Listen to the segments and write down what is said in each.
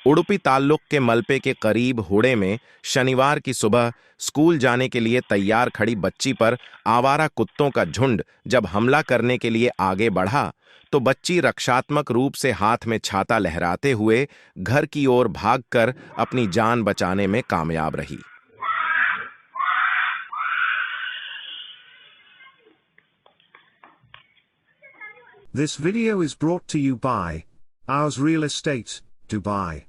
उडुपी ताल्लुक के मलपे के करीब हुडे में शनिवार की सुबह स्कूल जाने के लिए तैयार खड़ी बच्ची पर आवारा कुत्तों का झुंड जब हमला करने के लिए आगे बढ़ा तो बच्ची रक्षात्मक रूप से हाथ में छाता लहराते हुए घर की ओर भागकर अपनी जान बचाने में कामयाब रही। This video is brought to you by Ours Real Estate, Dubai.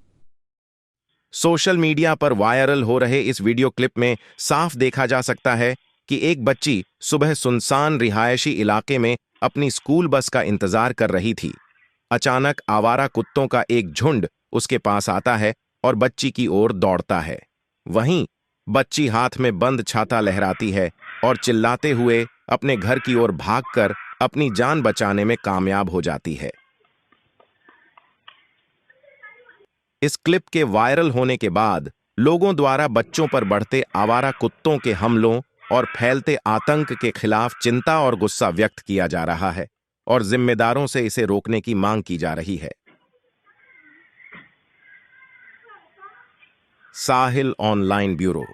Social media पर वायरल हो रहे इस वीडियो क्लिप में साफ देखा जा सकता है कि एक बच्ची सुबह सुनसान रिहायशी इलाके में अपनी स्कूल बस का इंतजार कर रही थी। अचानक आवारा कुत्तों का एक झुंड उसके पास आता है और बच्ची की ओर दौड़ता है। वहीं बच्ची हाथ में बंद छाता लहराती है और चिल्लाते हुए अपने घर की ओर भागकर अपनी जान बचाने में कामयाब हो जाती है। इस क्लिप के वायरल होने के बाद लोगों द्वारा बच्चों पर बढ़ते आवारा कुत्तों के हमलों और फैलते आतंक के खिलाफ चिंता और गुस्सा व्यक्त किया जा रहा है और जिम्मेदारों से इसे रोकने की मांग की जा रही है। साहिल ऑनलाइन ब्यूरो।